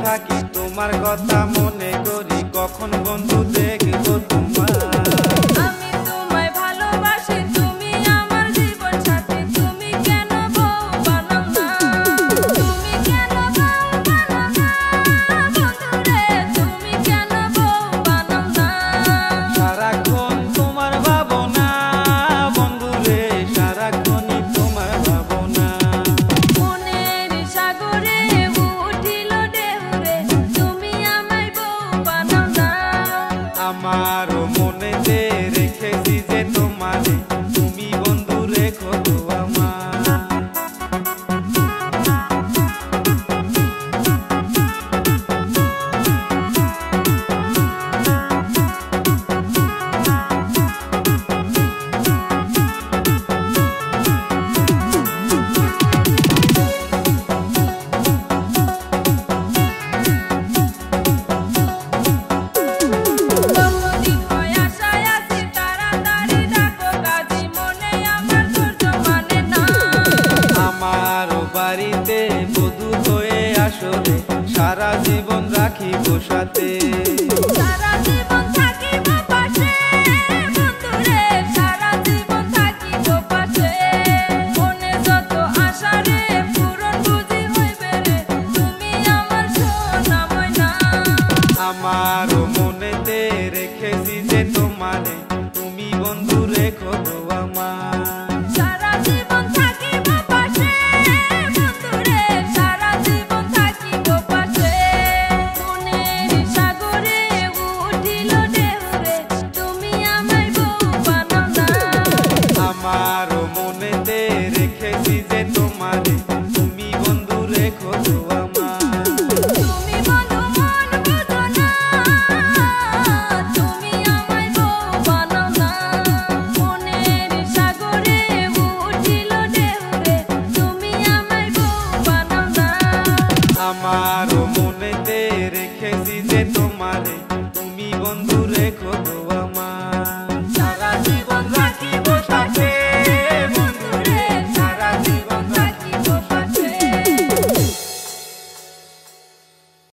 থাকি তোমার কথা মনে করি কখন বন্ধু দেখবো তোমার আমি তোমায় ভালোবাসি তুমি আমার জীবন সাথী তুমি কেন বউ বানাও না তুমি কেন বউ বানাও না বন্ধুরে তুমি কেন বউ বানাও না সারাক্ষণ তোমার ভাবনা বন্ধুরে সারাক্ষণই তোমার ভাবনা মনের সাগরে উঠিল ঢেউরে তুমি আমায় বউ বানাও না আমার মনেতে রেখেছি যে তোমারে তুমি বন্ধু রেখো তো আমার বাড়িতে বধূ হয়ে আসলে সারা জীবন রাখিব সাথে সারা জীবন থাকিব পাশে বন্ধুরে সারা জীবন থাকিব পাশে মনে যত আশা রে পূরণ বুঝি হইবে রে তুমি আমার সোনা ময়না আমার মনেতে রেখেছি যে তোমারে তুমি বন্ধু রেখো তো আমার সারা জীবন থাকিব পাশে বন্ধুরে সারা জীবন থাকিব পাশে মনের সাগরে উঠিল ঢেউরে তুমি আমায় বউ বানাও না আমার মনেতে রেখেছি যে তোমারে তুমি বন্ধু রেখো তো আমার তুমি বন্ধু মন বুঝো না তুমি আমায় বউ বানাও না মনের সাগরে উঠিল ঢেউরে তুমি আমায় বউ বানাও না আমার মনেতে রেখেছি যে তোমারে তুমি বন্ধু রেখো তো